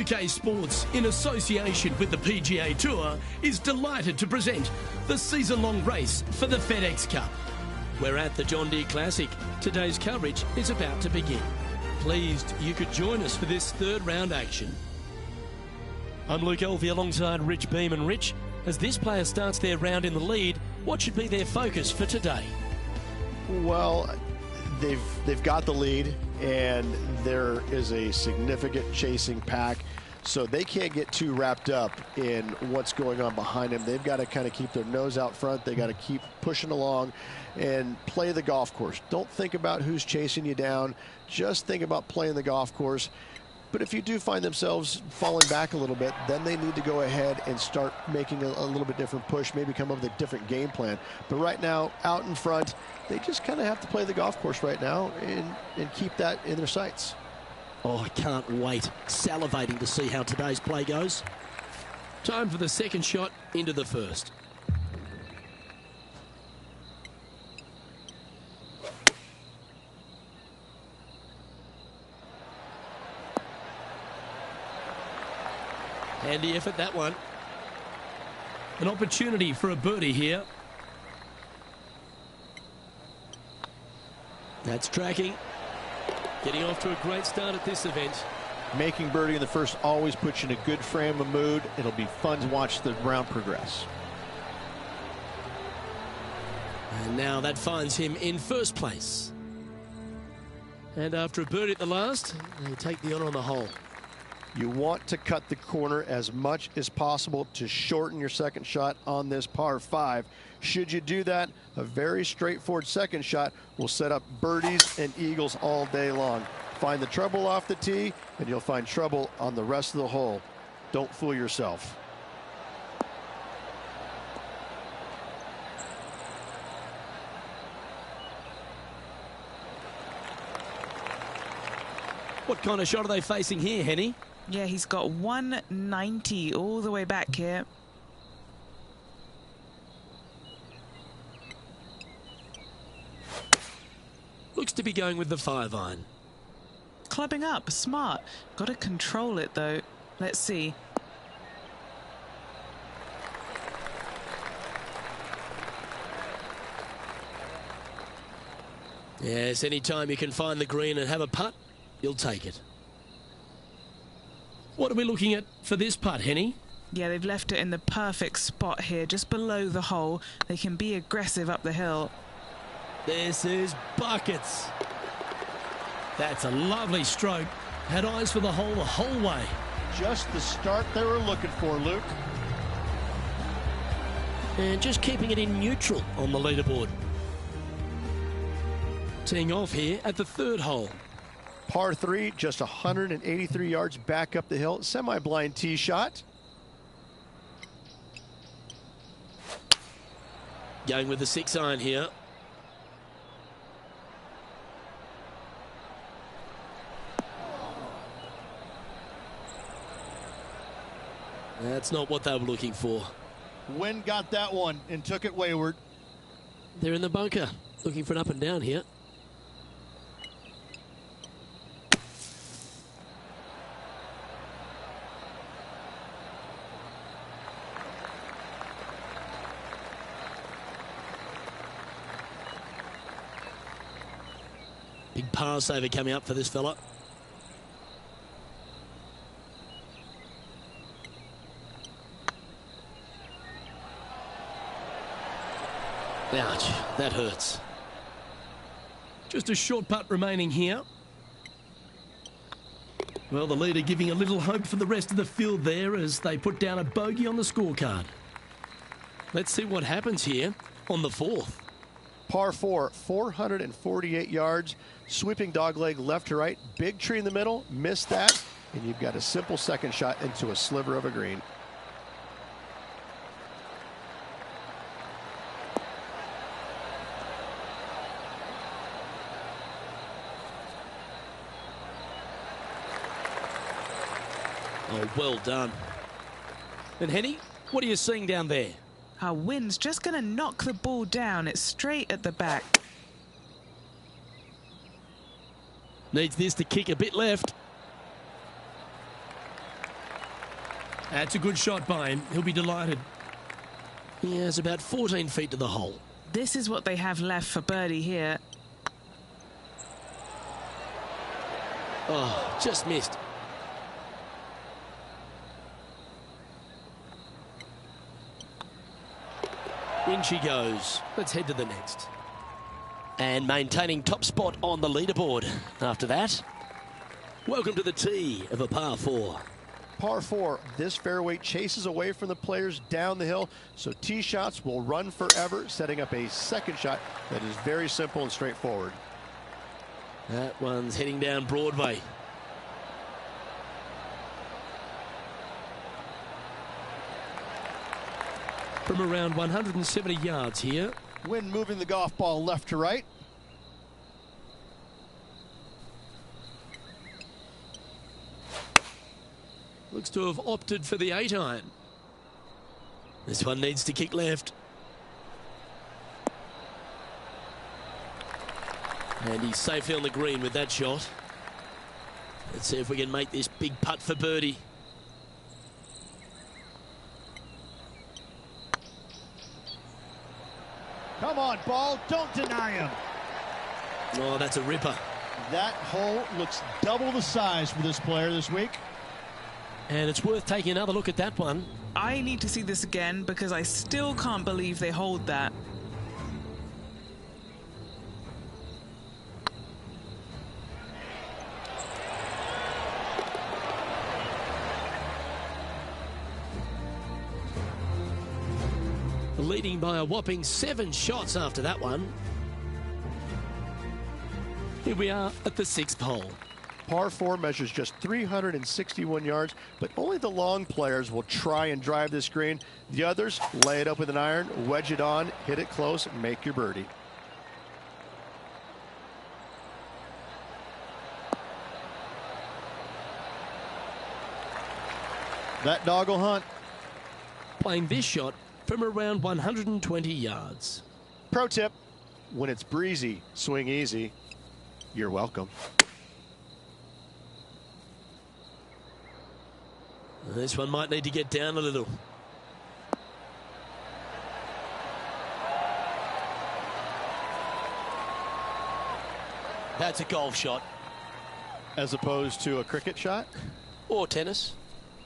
UK Sports, in association with the PGA Tour, is delighted to present the season-long race for the FedEx Cup. We're at the John Deere Classic. Today's coverage is about to begin. Pleased you could join us for this third round action. I'm Luke Elvey alongside Rich Beam. And Rich, as this player starts their round in the lead, what should be their focus for today? Well, they've got the lead, and there is a significant chasing pack, so they can't get too wrapped up in what's going on behind them. They've got to kind of keep their nose out front. They got to keep pushing along and play the golf course. Don't think about who's chasing you down. Just think about playing the golf course. But if you do find themselves falling back a little bit, then they need to go ahead and start making a little bit different push, maybe come up with a different game plan. But right now, out in front, they just kind of have to play the golf course right now and keep that in their sights. Oh, I can't wait. Salivating to see how today's play goes. Time for the second shot into the first. Handy effort, that one. An opportunity for a birdie here. That's tracking. Getting off to a great start at this event. Making birdie in the first always puts you in a good frame of mood. It'll be fun to watch the round progress. And now that finds him in first place. And after a birdie at the last, they take the honour on the hole. You want to cut the corner as much as possible to shorten your second shot on this par 5. Should you do that, a very straightforward second shot will set up birdies and eagles all day long. Find the trouble off the tee, and you'll find trouble on the rest of the hole. Don't fool yourself. What kind of shot are they facing here, Henny? Yeah, he's got 190 all the way back here. Looks to be going with the 5-iron. Clubbing up, smart. Got to control it though. Let's see. Yes, anytime you can find the green and have a putt, you'll take it. What are we looking at for this putt, Henny? Yeah, they've left it in the perfect spot here, just below the hole. They can be aggressive up the hill. This is buckets. That's a lovely stroke. Had eyes for the whole way. Just the start they were looking for, Luke. And just keeping it in neutral on the leaderboard. Teeing off here at the third hole. Par 3, just 183 yards back up the hill. Semi-blind tee shot. Going with the 6-iron here. That's not what they were looking for. Wind got that one and took it wayward. They're in the bunker, looking for an up and down here. Big par saver coming up for this fella. Ouch, that hurts. Just a short putt remaining here. Well, the leader giving a little hope for the rest of the field there as they put down a bogey on the scorecard. Let's see what happens here on the fourth. Par 4, 448 yards, sweeping dogleg left to right, big tree in the middle, missed that, and you've got a simple second shot into a sliver of a green. Oh, well done. And Henny, what are you seeing down there? Our wind's just going to knock the ball down. It's straight at the back. Needs this to kick a bit left. That's a good shot by him. He'll be delighted. He has about 14 feet to the hole. This is what they have left for birdie here. Oh, just missed. In she goes. Let's head to the next. And maintaining top spot on the leaderboard after that. Welcome to the tee of a par 4. Par 4, this fairway chases away from the players down the hill, so tee shots will run forever, setting up a second shot that is very simple and straightforward. That one's heading down Broadway. From around 170 yards here. Wind moving the golf ball left to right. Looks to have opted for the 8-iron. This one needs to kick left. And he's safely on the green with that shot. Let's see if we can make this big putt for birdie. Come on, ball. Don't deny him. Oh, that's a ripper. That hole looks double the size for this player this week. And it's worth taking another look at that one. I need to see this again because I still can't believe they hold that. Leading by a whopping 7 shots after that one. Here we are at the 6th hole. Par 4 measures just 361 yards, but only the long players will try and drive this green. The others lay it up with an iron, wedge it on, hit it close, and make your birdie. That dog will hunt. Playing this shot from around 120 yards. Pro tip, when it's breezy, swing easy. You're welcome. This one might need to get down a little. That's a golf shot. As opposed to a cricket shot? Or tennis.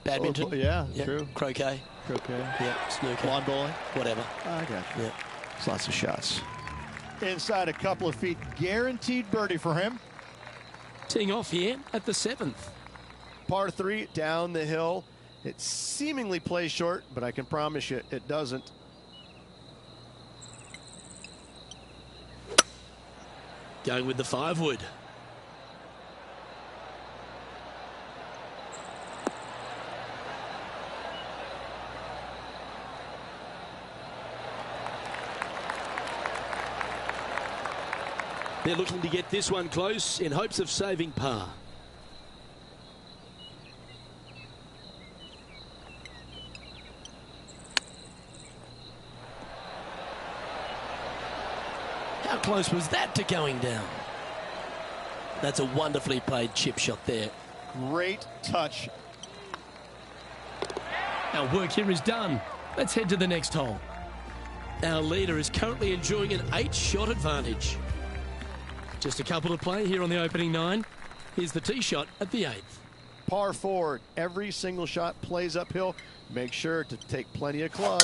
Badminton. Oh, yeah, yep. True. Croquet. Croquet. Yeah, snooker. Lawn bowling. Whatever. I got you. Yeah. It's lots of shots. Inside a couple of feet. Guaranteed birdie for him. Teeing off here at the 7th. Par 3 down the hill. It seemingly plays short, but I can promise you it doesn't. Going with the 5-wood. They're looking to get this one close in hopes of saving par. How close was that to going down? That's a wonderfully played chip shot there. Great touch. Our work here is done. Let's head to the next hole. Our leader is currently enjoying an 8-shot advantage. Just a couple to play here on the opening 9. Here's the tee shot at the 8th. Par 4, every single shot plays uphill. Make sure to take plenty of club.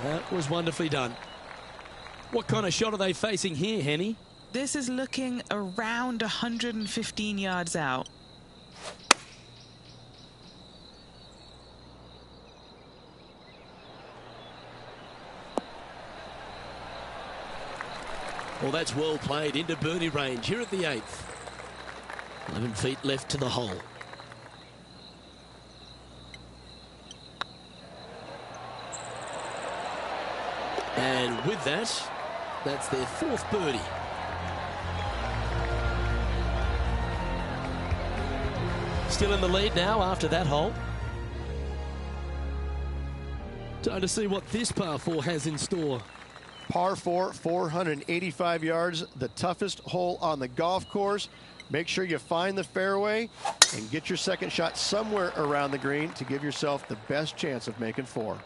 That was wonderfully done. What kind of shot are they facing here, Henny? This is looking around 115 yards out. Well, that's well played into birdie range here at the 8th. 11 feet left to the hole. And with that, that's their 4th birdie. Still in the lead now after that hole. Time to see what this par 4 has in store. Par 4, 485 yards, the toughest hole on the golf course. Make sure you find the fairway and get your second shot somewhere around the green to give yourself the best chance of making 4.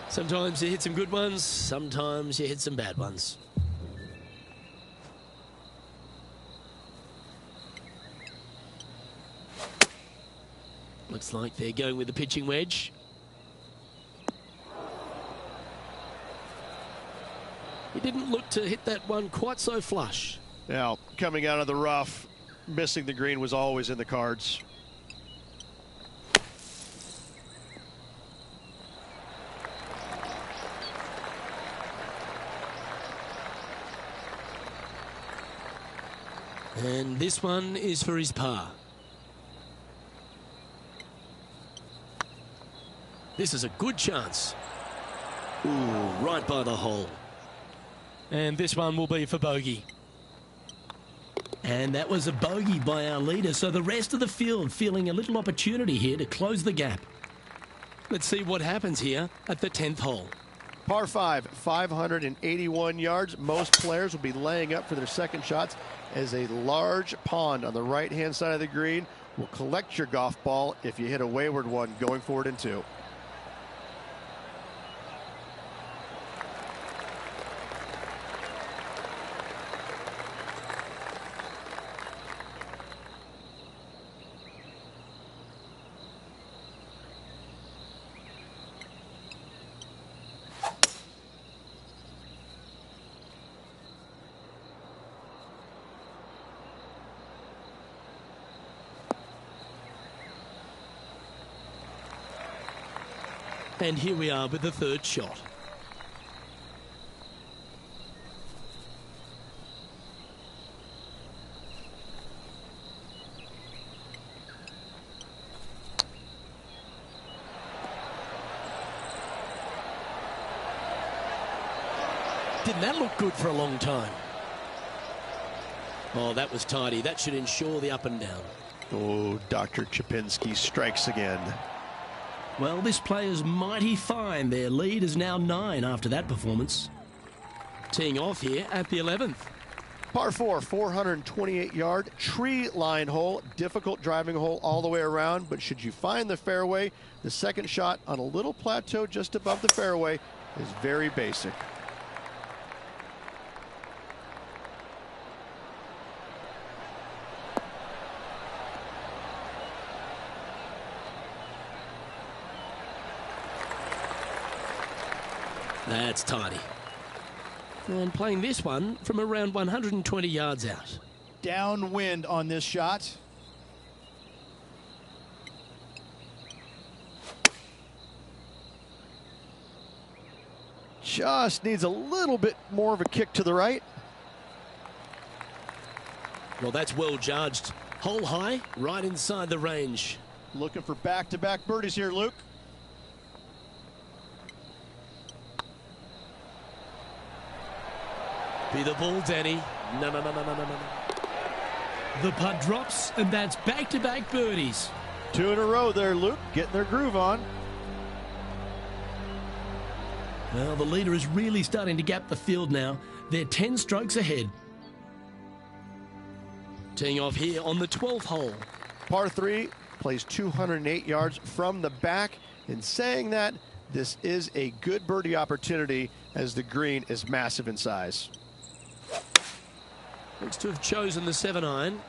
Sometimes you hit some good ones, sometimes you hit some bad ones. Looks like they're going with the pitching wedge. He didn't look to hit that one quite so flush. Now, coming out of the rough, missing the green was always in the cards. And this one is for his par. This is a good chance. Ooh, right by the hole. And this one will be for bogey. And that was a bogey by our leader, so the rest of the field feeling a little opportunity here to close the gap. Let's see what happens here at the 10th hole. Par 5, 581 yards. Most players will be laying up for their second shots as a large pond on the right-hand side of the green will collect your golf ball if you hit a wayward one going forward in 2. And here we are with the third shot. Didn't that look good for a long time? Oh, that was tidy. That should ensure the up and down. Oh, Dr. Chapinski strikes again. Well, this player's mighty fine. Their lead is now 9 after that performance. Teeing off here at the 11th. Par 4, 428-yard tree line hole. Difficult driving hole all the way around, but should you find the fairway, the second shot on a little plateau just above the fairway is very basic. That's tidy. And playing this one from around 120 yards out. Downwind on this shot. Just needs a little bit more of a kick to the right. Well, that's well judged. Hole high, right inside the range. Looking for back-to-back birdies here, Luke. Be the ball, Danny. No. The putt drops, and that's back-to-back birdies. 2 in a row there, Luke. Getting their groove on. Well, the leader is really starting to gap the field now. They're 10 strokes ahead. Teeing off here on the 12th hole. Par 3 plays 208 yards from the back. In saying that, this is a good birdie opportunity as the green is massive in size. Looks to have chosen the 7-iron.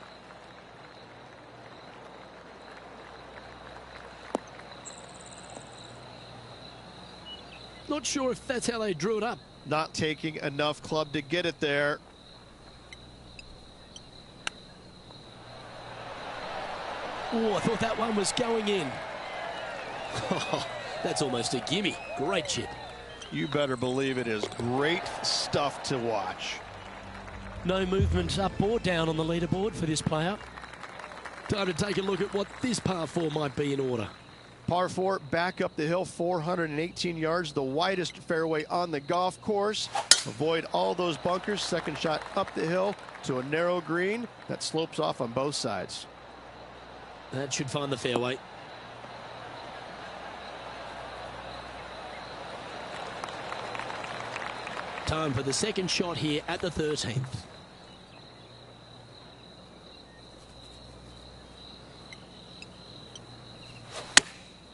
Not sure if that's how they drew it up. Not taking enough club to get it there. Oh, I thought that one was going in. Oh, that's almost a gimme. Great chip. You better believe it is great stuff to watch. No movement up or down on the leaderboard for this player. Time to take a look at what this par 4 might be in order. Par 4, back up the hill, 418 yards, the widest fairway on the golf course. Avoid all those bunkers. Second shot up the hill to a narrow green that slopes off on both sides. That should find the fairway. Time for the second shot here at the 13th.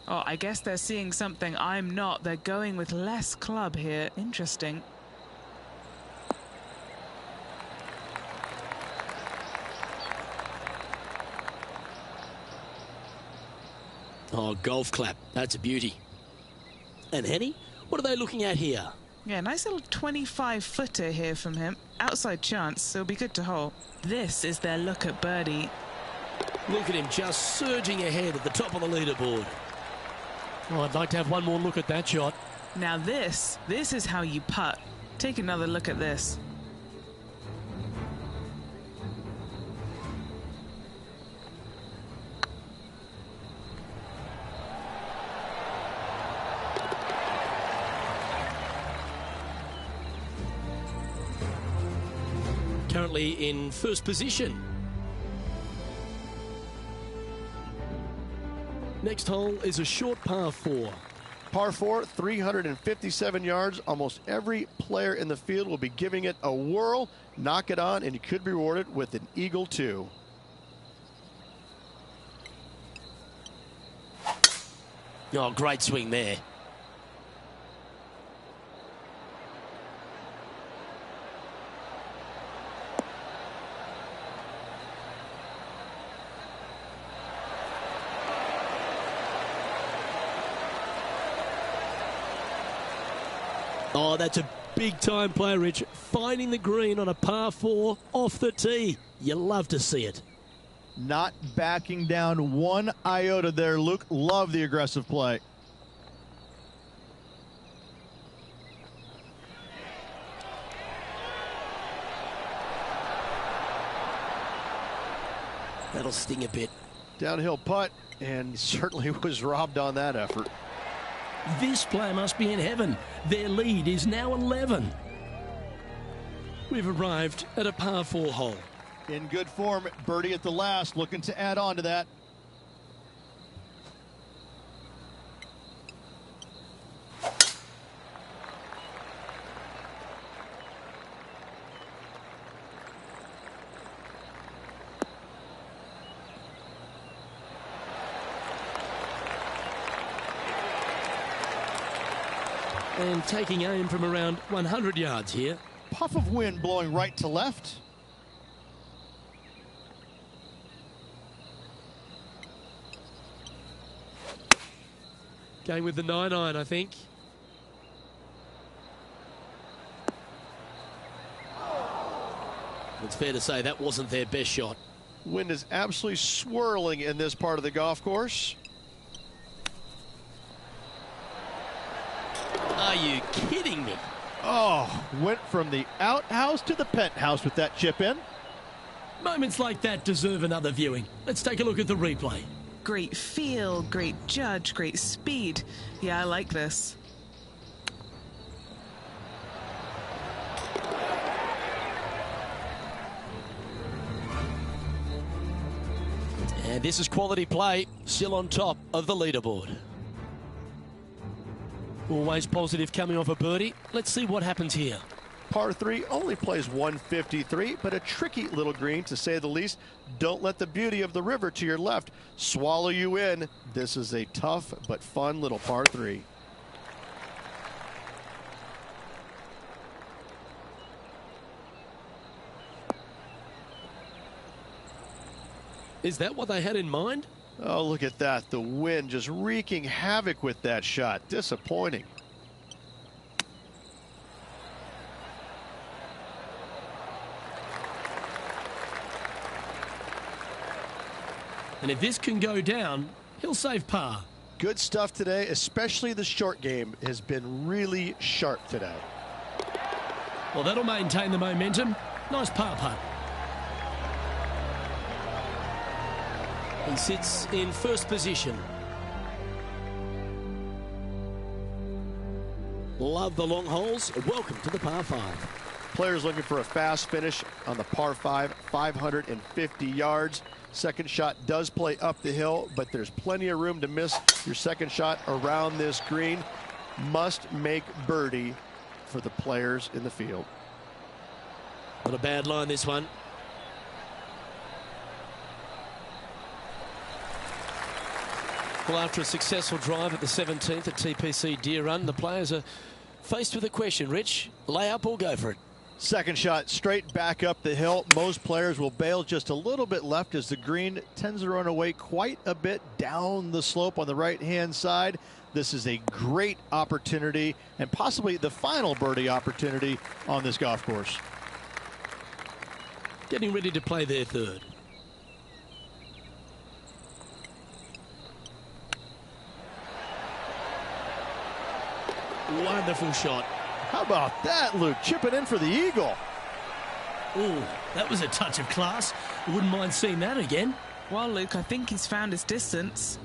Oh, I guess they're seeing something I'm not. They're going with less club here. Interesting. Oh, golf clap. That's a beauty. And Henny, what are they looking at here? Yeah, nice little 25-footer here from him. Outside chance, so it'll be good to hole. This is their look at birdie. Look at him just surging ahead at the top of the leaderboard. Oh, I'd like to have one more look at that shot. Now this is how you putt. Take another look at this. Currently in first position. Next hole is a short par 4. Par 4, 357 yards. Almost every player in the field will be giving it a whirl. Knock it on, and you could be rewarded with an eagle too. Oh, great swing there. Oh, that's a big-time play, Rich. Finding the green on a par 4 off the tee. You love to see it. Not backing down one iota there, Luke. Love the aggressive play. That'll sting a bit. Downhill putt, and certainly was robbed on that effort. This player must be in heaven. Their lead is now 11. We've arrived at a par 4 hole. In good form, birdie at the last, looking to add on to that. And taking aim from around 100 yards here. Puff of wind blowing right to left. Going with the 9-iron, I think. It's fair to say that wasn't their best shot. Wind is absolutely swirling in this part of the golf course. Are you kidding me? Oh, went from the outhouse to the penthouse with that chip in. Moments like that deserve another viewing. Let's take a look at the replay. Great feel, great judge, great speed. Yeah, I like this. And this is quality play, still on top of the leaderboard. Always positive coming off a birdie. Let's see what happens here. Par 3 only plays 153, but a tricky little green to say the least. Don't let the beauty of the river to your left swallow you in. This is a tough but fun little par 3. Is that what they had in mind? Oh, look at that. The wind just wreaking havoc with that shot. Disappointing. And if this can go down, he'll save par. Good stuff today, especially the short game has been really sharp today. Well, that'll maintain the momentum. Nice par putt. He sits in first position. Love the long holes. Welcome to the par 5. player's looking for a fast finish on the par 5, 550 yards. Second shot does play up the hill, but there's plenty of room to miss your second shot around this green. Must make birdie for the players in the field. Not a bad line, this one. Well, after a successful drive at the 17th at TPC Deere Run, the players are faced with a question. Rich, lay up or go for it? Second shot straight back up the hill. Most players will bail just a little bit left as the green tends to run away quite a bit down the slope on the right-hand side. This is a great opportunity and possibly the final birdie opportunity on this golf course. Getting ready to play their third. Wonderful shot. How about that, Luke? Chipping in for the eagle. Oh, that was a touch of class. I wouldn't mind seeing that again. Well, Luke, I think he's found his distance.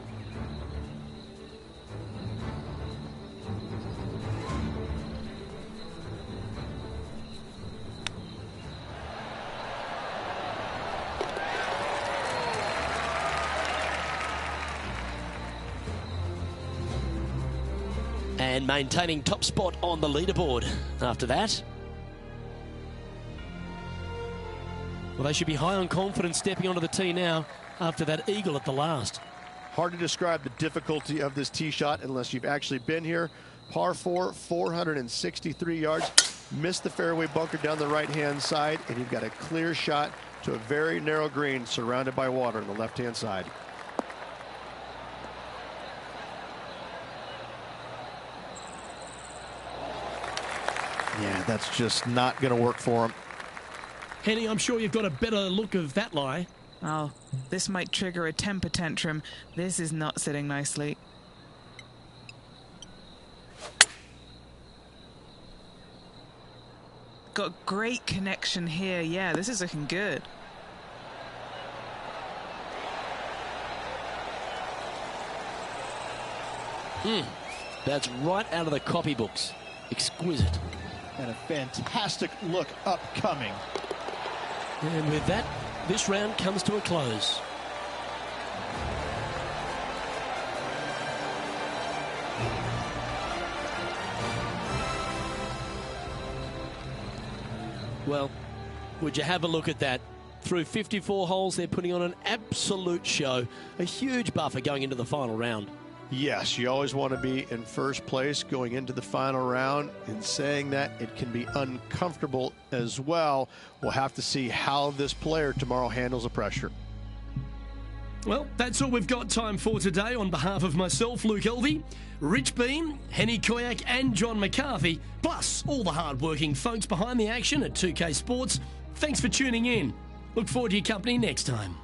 And maintaining top spot on the leaderboard after that. Well, they should be high on confidence stepping onto the tee now after that eagle at the last. Hard to describe the difficulty of this tee shot unless you've actually been here. Par 4, 463 yards. Missed the fairway bunker down the right-hand side, and you've got a clear shot to a very narrow green surrounded by water on the left-hand side. Yeah, that's just not going to work for him. Henny, I'm sure you've got a better look of that lie. Oh, this might trigger a temper tantrum. This is not sitting nicely. Got great connection here. Yeah, this is looking good. That's right out of the copybooks. Exquisite. And a fantastic look upcoming. And with that, this round comes to a close. Well, would you have a look at that? Through 54 holes, they're putting on an absolute show. A huge buffer going into the final round. Yes, you always want to be in first place going into the final round. In saying that, it can be uncomfortable as well. We'll have to see how this player tomorrow handles the pressure. Well, that's all we've got time for today. On behalf of myself, Luke Elvey, Rich Beam, Henny Koyak and John McCarthy, plus all the hard-working folks behind the action at 2K Sports, thanks for tuning in. Look forward to your company next time.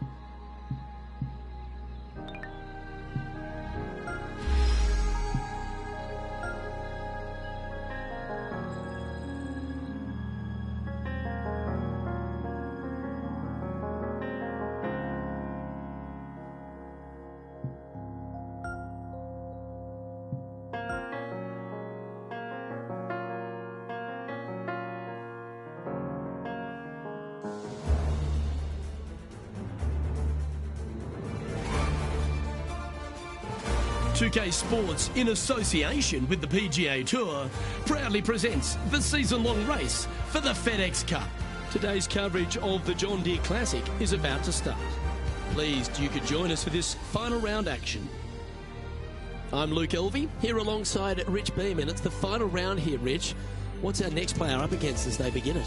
.2K Sports, in association with the PGA Tour, proudly presents the season-long race for the FedEx Cup. Today's coverage of the John Deere Classic is about to start. Pleased you could join us for this final round action. I'm Luke Elvey, here alongside Rich Beam, and it's the final round here, Rich. What's our next player up against as they begin it?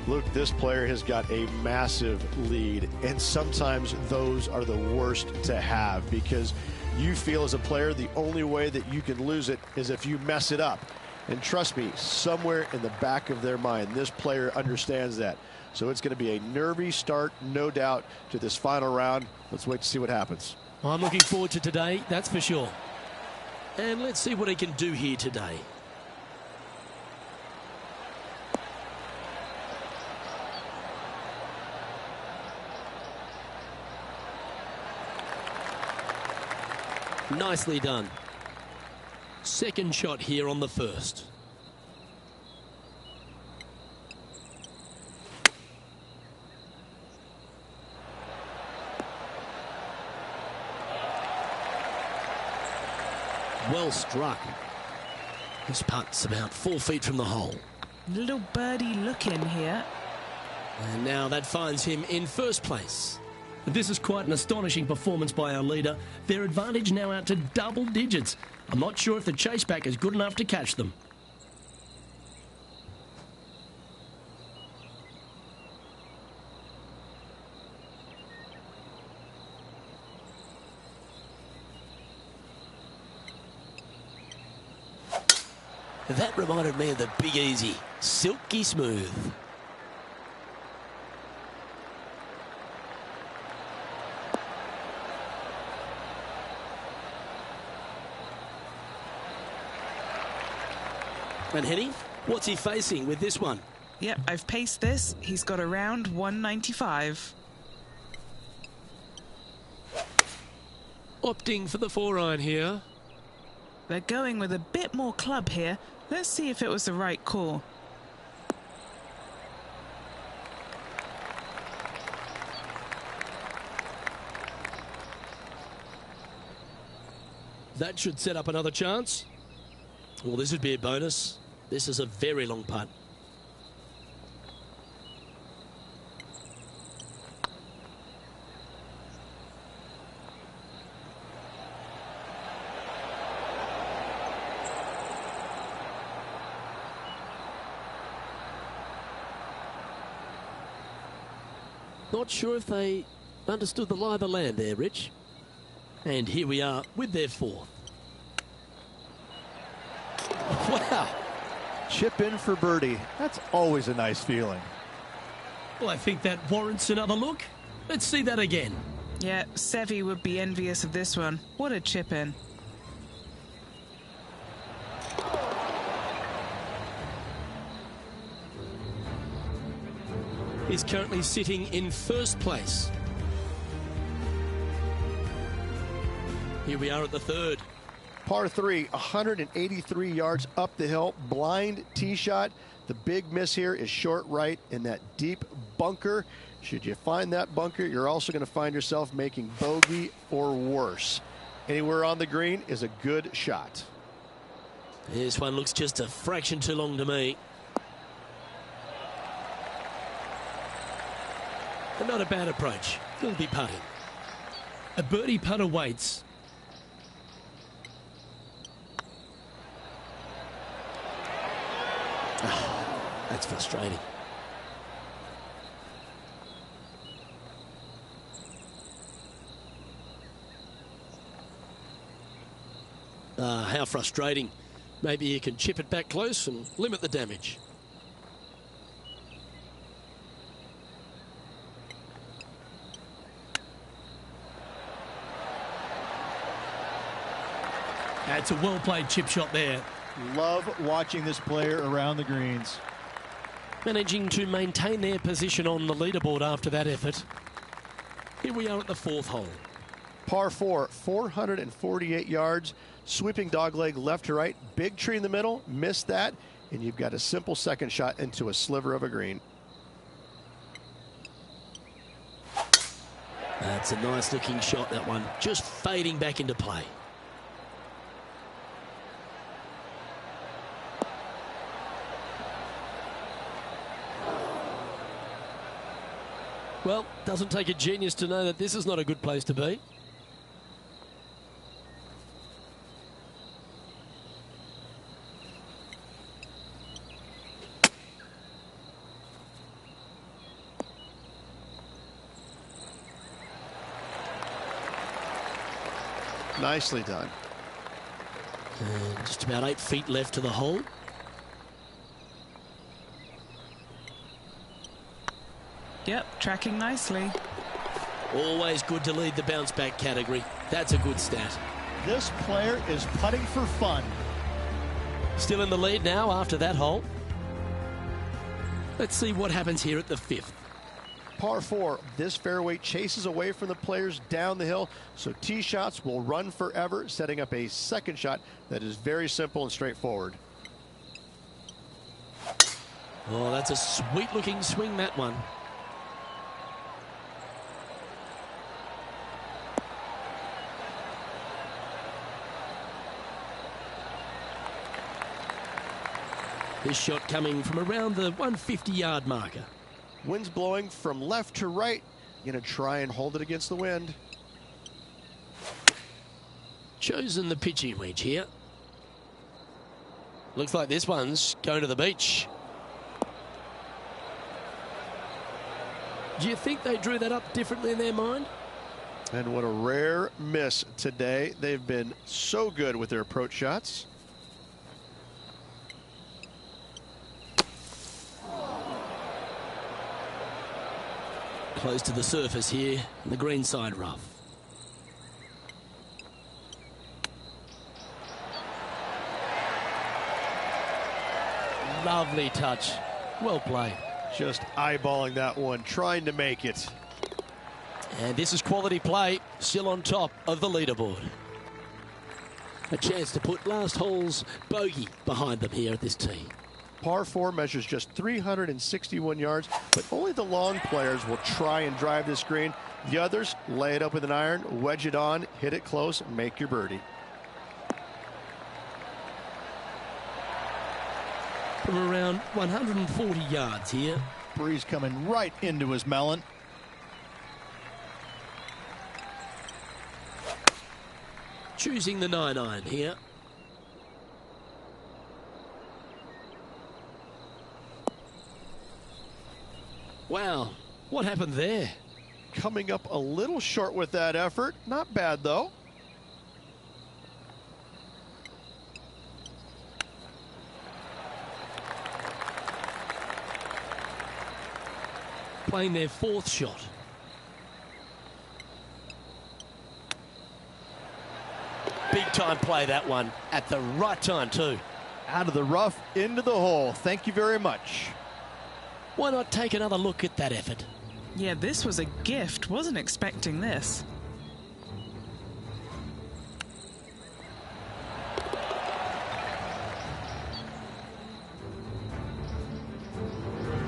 Luke, this player has got a massive lead, and sometimes those are the worst to have because you feel as a player the only way that you can lose it is if you mess it up. And trust me, somewhere in the back of their mind, this player understands that. So it's going to be a nervy start, no doubt, to this final round. Let's wait to see what happens. I'm looking forward to today, that's for sure. And let's see what he can do here today. Nicely done. Second shot here on the first. well struck. This putt's about 4 feet from the hole. Little birdie look in here. And now that finds him in first place. This is quite an astonishing performance by our leader. Their advantage now out to double digits. I'm not sure if the chase back is good enough to catch them. That reminded me of the Big Easy. Silky smooth. And Henny, what's he facing with this one? Yep, I've paced this. He's got around 195. Opting for the 4-iron here. They're going with a bit more club here. Let's see if it was the right call. That should set up another chance. Well, this would be a bonus. This is a very long putt. Not sure if they understood the lie of the land there, Rich. And here we are with their fourth. Wow. Chip in for birdie. That's always a nice feeling. Well, I think that warrants another look. Let's see that again. Yeah, Seve would be envious of this one. What a chip in. He's currently sitting in first place. Here we are at the third. Par 3, 183 yards up the hill, blind tee shot. The big miss here is short right in that deep bunker. Should you find that bunker, you're also going to find yourself making bogey or worse. Anywhere on the green is a good shot. This one looks just a fraction too long to me. And not a bad approach. He'll be putting. A birdie putt awaits. That's frustrating. How frustrating. Maybe you can chip it back close and limit the damage. That's a well-played chip shot there. Love watching this player around the greens. Managing to maintain their position on the leaderboard after that effort. Here we are at the fourth hole. Par 4, 448 yards, sweeping dogleg left to right, big tree in the middle, missed that, and you've got a simple second shot into a sliver of a green. That's a nice looking shot, that one. Just fading back into play. Well, doesn't take a genius to know that this is not a good place to be. Nicely done. And just about 8 feet left to the hole. Yep, tracking nicely. Always good to lead the bounce back category. That's a good stat. This player is putting for fun. Still in the lead now after that hole. Let's see what happens here at the fifth. Par 4, this fairway chases away from the players down the hill, so tee shots will run forever, setting up a second shot that is very simple and straightforward. Oh, that's a sweet looking swing, that one. This shot coming from around the 150-yard marker. Wind's blowing from left to right. Going to try and hold it against the wind. Chosen the pitching wedge here. Looks like this one's going to the beach. Do you think they drew that up differently in their mind? And what a rare miss today. They've been so good with their approach shots. Close to the surface here, the green side rough. Lovely touch. Well played. Just eyeballing that one, trying to make it. And this is quality play, still on top of the leaderboard. A chance to put last hole's bogey behind them here at this tee. Par 4 measures just 361 yards, but only the long players will try and drive this green. The others lay it up with an iron, wedge it on, hit it close, and make your birdie. From around 140 yards here. Breeze coming right into his melon. Choosing the 9-iron here. Wow, what happened there? Coming up a little short with that effort. Not bad, though. Playing their fourth shot. Big time play, that one, at the right time too. Out of the rough, into the hole. Thank you very much. Why not take another look at that effort? Yeah, this was a gift. Wasn't expecting this.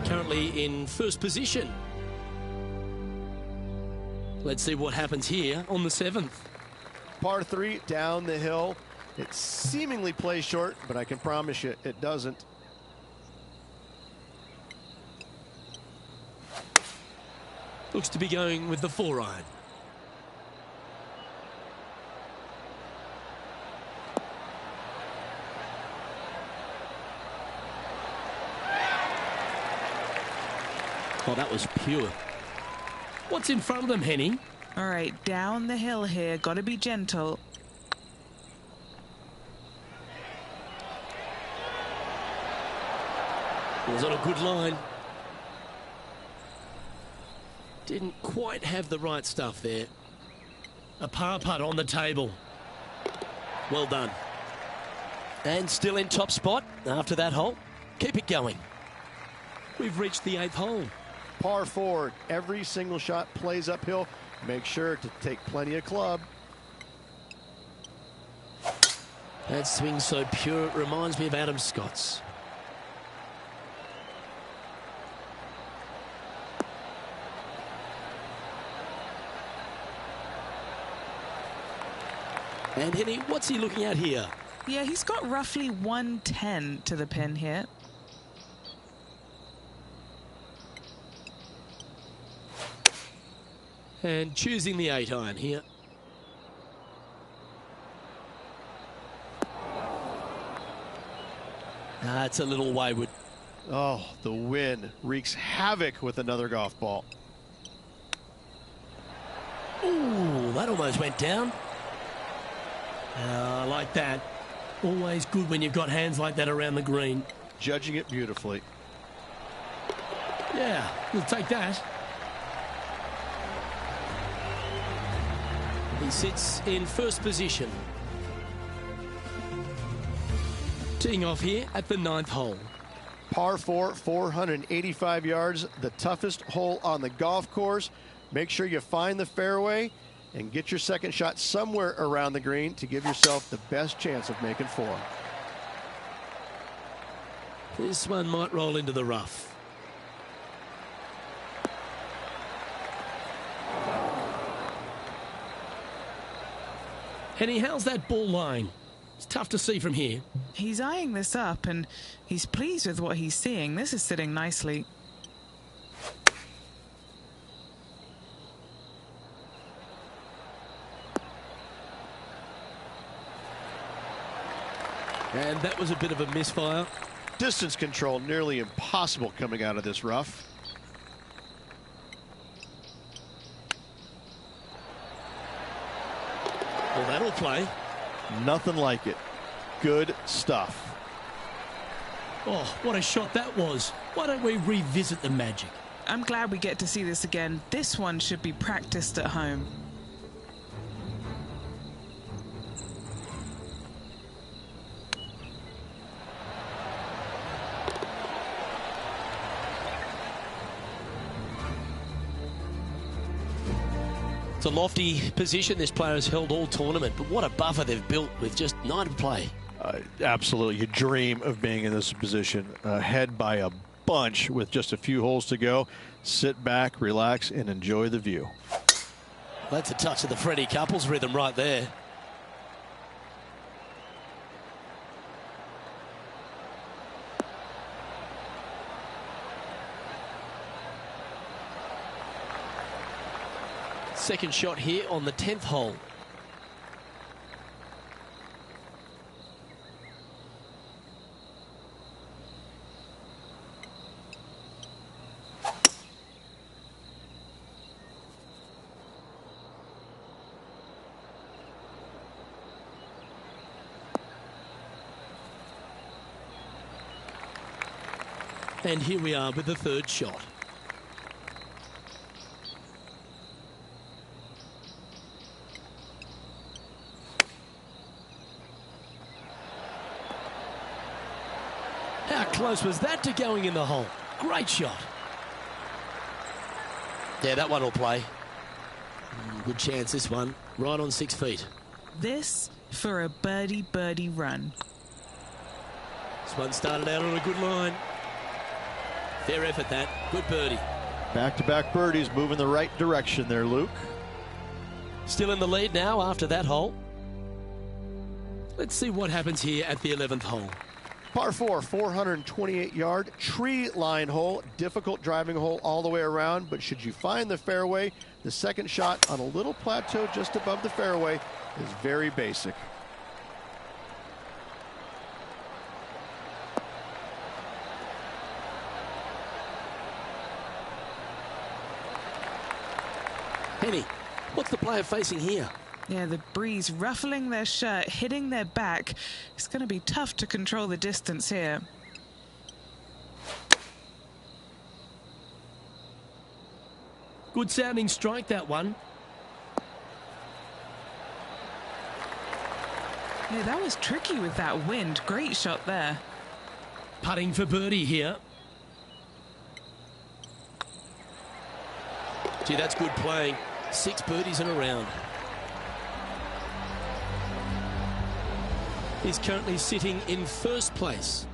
Currently in first position. Let's see what happens here on the 7th. Par 3 down the hill. It seemingly plays short, but I can promise you it doesn't. Looks to be going with the 4-iron. Oh, that was pure. What's in front of them, Henny? All right, down the hill here. Got to be gentle. Was on a good line. Didn't quite have the right stuff there. A par putt on the table. Well done. And still in top spot after that hole. Keep it going. We've reached the 8th hole. Par 4, every single shot plays uphill. Make sure to take plenty of club. That swing so pure, it reminds me of Adam Scott's. And Henny, what's he looking at here? Yeah, he's got roughly 110 to the pin here. And choosing the 8-iron here. That's a little wayward. Oh, the wind wreaks havoc with another golf ball. Ooh, that almost went down. I like that. Always good when you've got hands like that around the green. Judging it beautifully. Yeah, we'll take that. He sits in first position. Teeing off here at the 9th hole. Par 4, 485 yards, the toughest hole on the golf course. Make sure you find the fairway and get your second shot somewhere around the green to give yourself the best chance of making 4. This one might roll into the rough. Henny, how's that ball lying? It's tough to see from here. He's eyeing this up and he's pleased with what he's seeing. This is sitting nicely. And that was a bit of a misfire. Distance control nearly impossible coming out of this rough. Well, that'll play. Nothing like it. Good stuff. Oh, what a shot that was. Why don't we revisit the magic? I'm glad we get to see this again. This one should be practiced at home. It's a lofty position this player has held all tournament, but what a buffer they've built with just 9 to play. Absolutely. You dream of being in this position, ahead by a bunch with just a few holes to go. Sit back, relax, and enjoy the view. That's a touch of the Freddie Couples rhythm right there. Second shot here on the 10th hole. And here we are with the third shot. How close was that to going in the hole? Great shot. Yeah, that one will play. Good chance, this one. Right on 6 feet. This for a birdie run. This one started out on a good line. Fair effort, that. Good birdie. Back-to-back birdies, moving the right direction there, Luke. Still in the lead now after that hole. Let's see what happens here at the 11th hole. Par 4, 428-yard tree line hole. Difficult driving hole all the way around, but should you find the fairway, the second shot on a little plateau just above the fairway is very basic. Penny, what's the player facing here? Yeah, the breeze ruffling their shirt, hitting their back. It's going to be tough to control the distance here. Good sounding strike, that one. Yeah, that was tricky with that wind. Great shot there. Putting for birdie here. Gee, that's good playing. 6 birdies in a round. He's currently sitting in first place.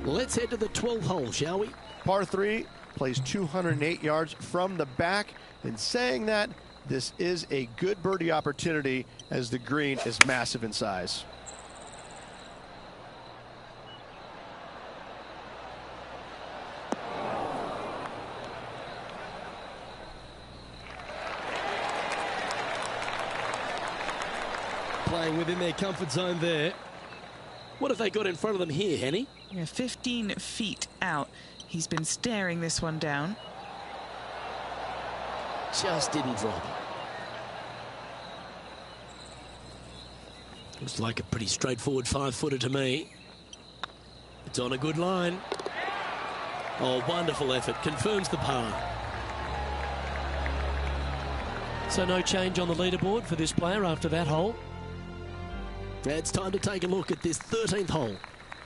Let's head to the 12th hole, shall we? Par 3 plays 208 yards from the back. In saying that, this is a good birdie opportunity as the green is massive in size. Playing within their comfort zone there. What have they got in front of them here, Henny? Yeah, 15 feet out. He's been staring this one down. Just didn't drop. Looks like a pretty straightforward 5-footer to me. It's on a good line. Oh, wonderful effort. Confirms the par. So no change on the leaderboard for this player after that hole. It's time to take a look at this 13th hole.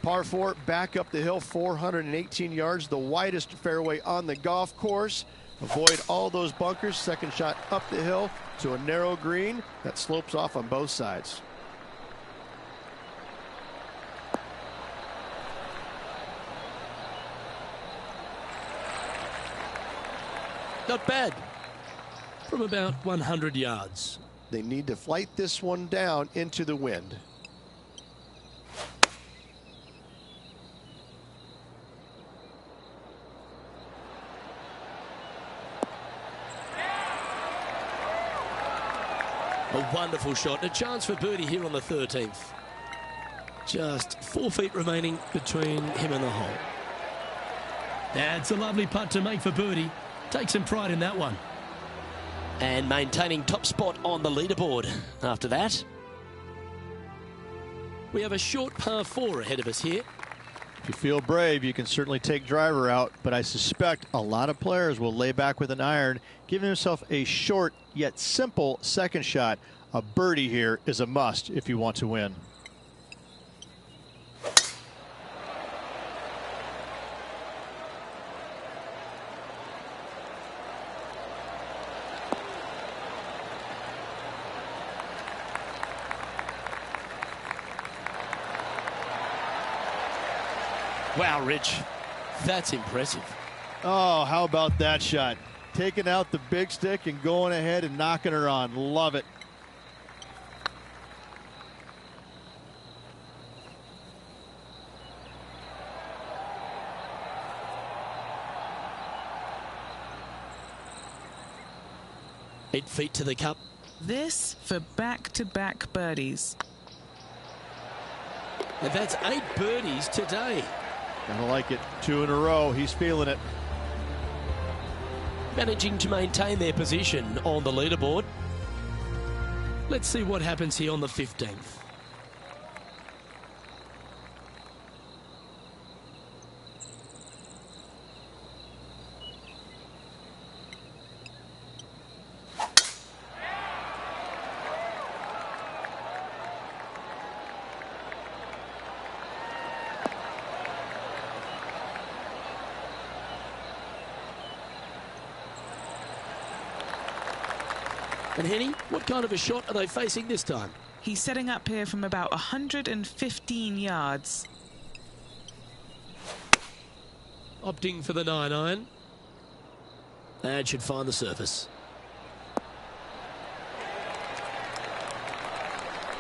Par 4, back up the hill, 418 yards, the widest fairway on the golf course. Avoid all those bunkers. Second shot up the hill to a narrow green that slopes off on both sides. Not bad. From about 100 yards. They need to flight this one down into the wind. A wonderful shot. A chance for birdie here on the 13th. Just 4 feet remaining between him and the hole. That's a lovely putt to make for birdie. Take some pride in that one. And maintaining top spot on the leaderboard after that. We have a short par 4 ahead of us here. If you feel brave, you can certainly take driver out, but I suspect a lot of players will lay back with an iron, giving himself a short yet simple second shot. A birdie here is a must if you want to win. Wow, Rich, that's impressive. Oh, how about that shot? Taking out the big stick and going ahead and knocking her on. Love it. Eight feet to the cup. This for back-to-back birdies. And that's 8 birdies today. I like it. 2 in a row. He's feeling it. Managing to maintain their position on the leaderboard. Let's see what happens here on the 15th. And Henny, what kind of a shot are they facing this time? He's setting up here from about 115 yards. Opting for the 9-iron. And should find the surface.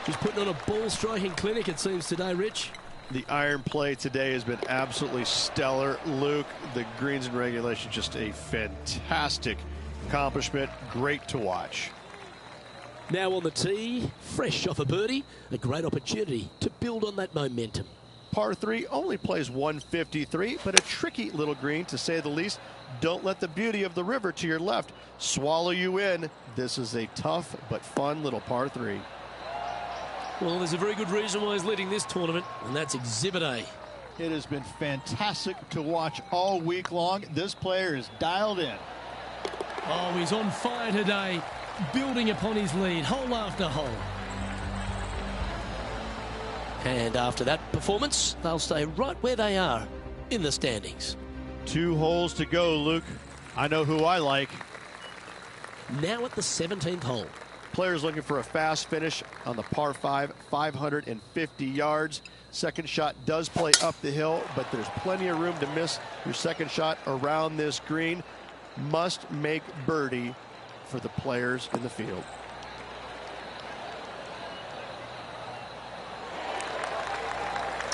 He's putting on a ball striking clinic, it seems, today, Rich. The iron play today has been absolutely stellar. Luke, the greens and regulation, just a fantastic accomplishment. Great to watch. Now on the tee, fresh off a birdie, a great opportunity to build on that momentum. Par 3 only plays 153, but a tricky little green to say the least. Don't let the beauty of the river to your left swallow you in. This is a tough but fun little par 3. Well, there's a very good reason why he's leading this tournament, and that's Exhibit A. It has been fantastic to watch all week long. This player is dialed in. Oh, he's on fire today, building upon his lead, hole after hole. And after that performance, they'll stay right where they are in the standings. 2 holes to go, Luke. I know who I like. Now at the 17th hole. Players looking for a fast finish on the par 5, 550 yards. Second shot does play up the hill, but there's plenty of room to miss your second shot around this green. Must make birdie for the players in the field.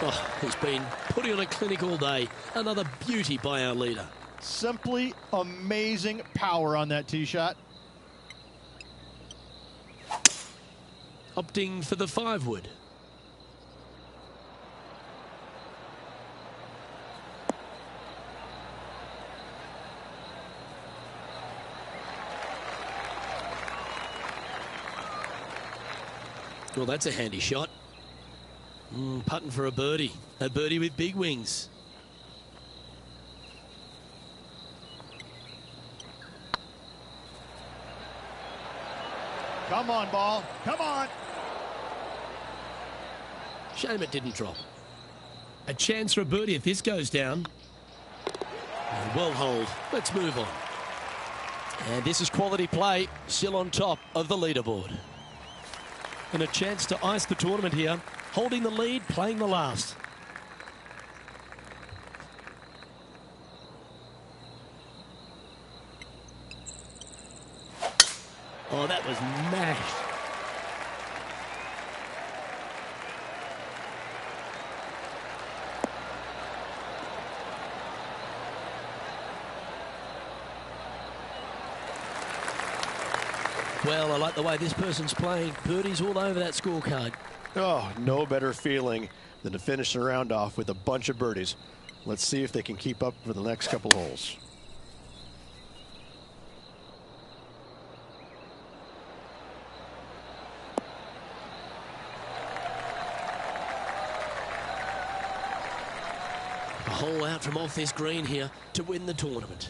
Oh, he's been putting on a clinic all day. Another beauty by our leader. Simply amazing power on that tee shot. Opting for the 5-wood. Well, that's a handy shot. Putting for a birdie. A birdie with big wings. Come on, ball. Come on. Shame it didn't drop. A chance for a birdie if this goes down. Well hold. Let's move on. And this is quality play, still on top of the leaderboard. And a chance to ice the tournament here, holding the lead, playing the last. Oh, that was mashed. Well, I like the way this person's playing. Birdies all over that scorecard. Oh, no better feeling than to finish the round off with a bunch of birdies. Let's see if they can keep up for the next couple holes. A hole out from off this green here to win the tournament.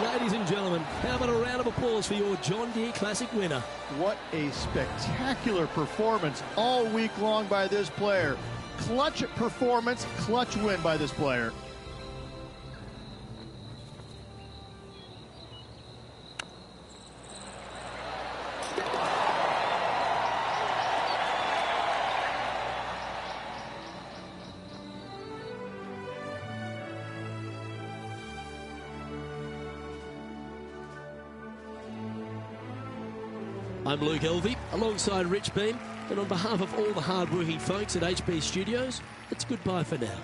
Ladies and gentlemen, how about a round of applause for your John Deere Classic winner? What a spectacular performance all week long by this player. Clutch performance, clutch win by this player. I'm Luke Elvey, alongside Rich Beam, and on behalf of all the hard-working folks at HB Studios, it's goodbye for now.